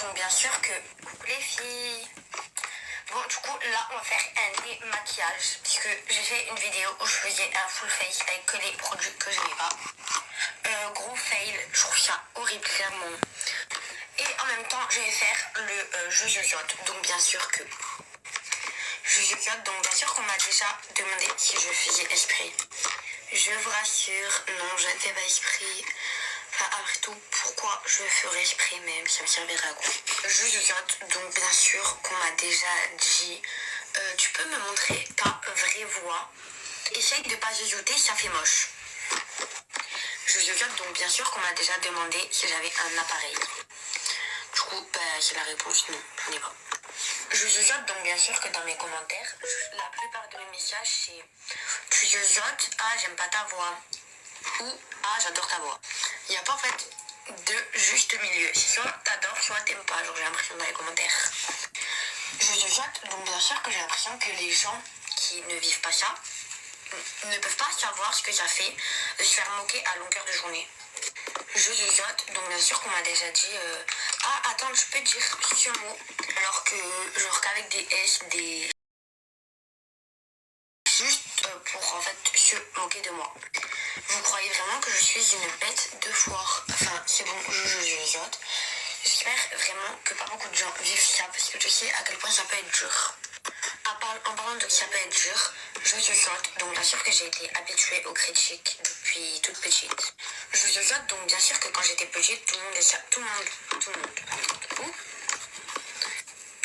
Donc bien sûr que coucou les filles. Bon du coup là on va faire un démaquillage puisque j'ai fait une vidéo où je faisais un full face avec que les produits que je n'ai pas. Gros fail, je trouve ça horrible clairement. Et en même temps je vais faire le jeu yoyote. Donc bien sûr que jeu yoyote, donc bien sûr qu'on m'a déjà demandé si je faisais exprès. Je vous rassure, non je ne fais pas exprès. Enfin, après tout, pourquoi je ferais exprès même, ça me servirait à quoi? Je yoyote, donc bien sûr qu'on m'a déjà dit tu peux me montrer ta vraie voix. Essaye de pas yoyoter, ça fait moche. Je yoyote, donc bien sûr qu'on m'a déjà demandé si j'avais un appareil. Du coup, c'est la réponse non, j'en ai pas. Je yoyote, donc bien sûr que dans mes commentaires, la plupart de mes messages c'est tu yoyotes, ah j'aime pas ta voix. Ou ah j'adore ta voix. Il n'y a pas en fait de juste milieu. C'est soit t'adores, soit t'aimes pas. Genre j'ai l'impression dans les commentaires. Je yoyote, donc bien sûr que j'ai l'impression que les gens qui ne vivent pas ça ne peuvent pas savoir ce que ça fait de se faire moquer à longueur de journée. Je yoyote, donc bien sûr qu'on m'a déjà dit ah attends je peux dire ce mot alors que genre qu'avec des S, des juste pour en fait se moquer de moi. Vous croyez vraiment que je suis une bête de foire? Enfin, c'est bon, je yoyote. J'espère vraiment que pas beaucoup de gens vivent ça parce que je sais à quel point ça peut être dur. En parlant de ça peut être dur, je yoyote, donc bien sûr que j'ai été habituée aux critiques depuis toute petite. Je yoyote, donc bien sûr que quand j'étais petite, tout le monde.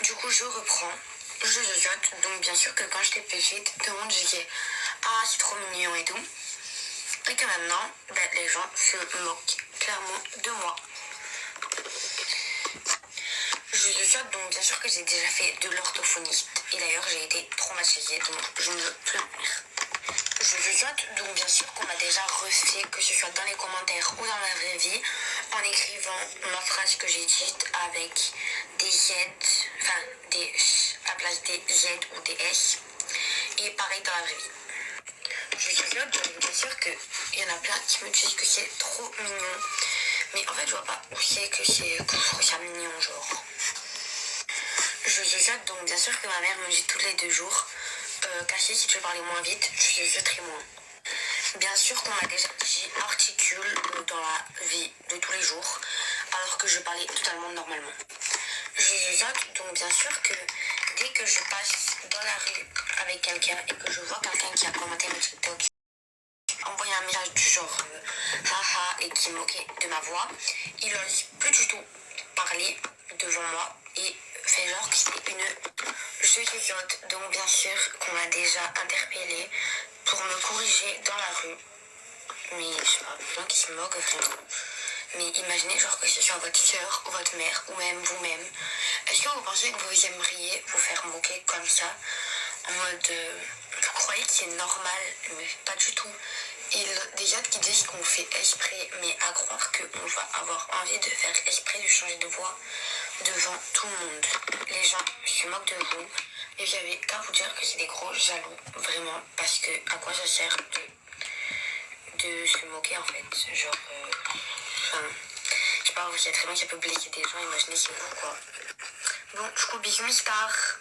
Du coup, je reprends. Je yoyote, donc bien sûr que quand j'étais petite, tout le monde disait ah c'est trop mignon et tout. Et que maintenant, les gens se moquent clairement de moi. Je yoyote, donc bien sûr que j'ai déjà fait de l'orthophoniste. Et d'ailleurs, j'ai été traumatisée, donc je ne veux plus en faire. Je yoyote, donc bien sûr qu'on m'a déjà refait, que ce soit dans les commentaires ou dans la vraie vie, en écrivant ma phrase que j'ai dite avec des Z, enfin des Ch à place des Z ou des S. Et pareil dans la vraie vie. Je yoyote, donc bien sûr qu'il y en a plein qui me disent que c'est trop mignon. Mais en fait, je vois pas où c'est que je trouve ça mignon, genre. Je yoyote, donc bien sûr que ma mère me dit tous les 2 jours Cassie, si tu veux parler moins vite, je yoyoterai moins. Bien sûr qu'on m'a déjà dit articule dans la vie de tous les jours, alors que je parlais totalement normalement. Je yoyote, donc bien sûr que dès que je passe dans la rue avec quelqu'un et que je vois quelqu'un qui a commenté mon TikTok, envoyer un message du genre haha et qui moquait de ma voix, il n'ose plus du tout parler devant moi et fait genre que c'était une je yoyote. Donc bien sûr qu'on m'a déjà interpellée pour me corriger dans la rue. Mais je sais pas, des gens qui se moquent vraiment. Mais imaginez genre que ce soit votre soeur ou votre mère ou même vous-même. Est-ce que vous pensez que vous aimeriez vous faire moquer comme ça? En mode vous croyez que c'est normal? Mais pas du tout. Et des autres qui disent qu'on fait exprès, mais à croire qu'on va avoir envie de faire exprès de changer de voix devant tout le monde. Les gens se moquent de vous et j'avais qu'à vous dire que c'est des gros jaloux, vraiment, parce que à quoi ça sert de se moquer en fait, genre, je sais pas, vous savez très bien que ça peut blesser des gens, imaginez c'est vous quoi. Bon, du coup bisous Miss Star.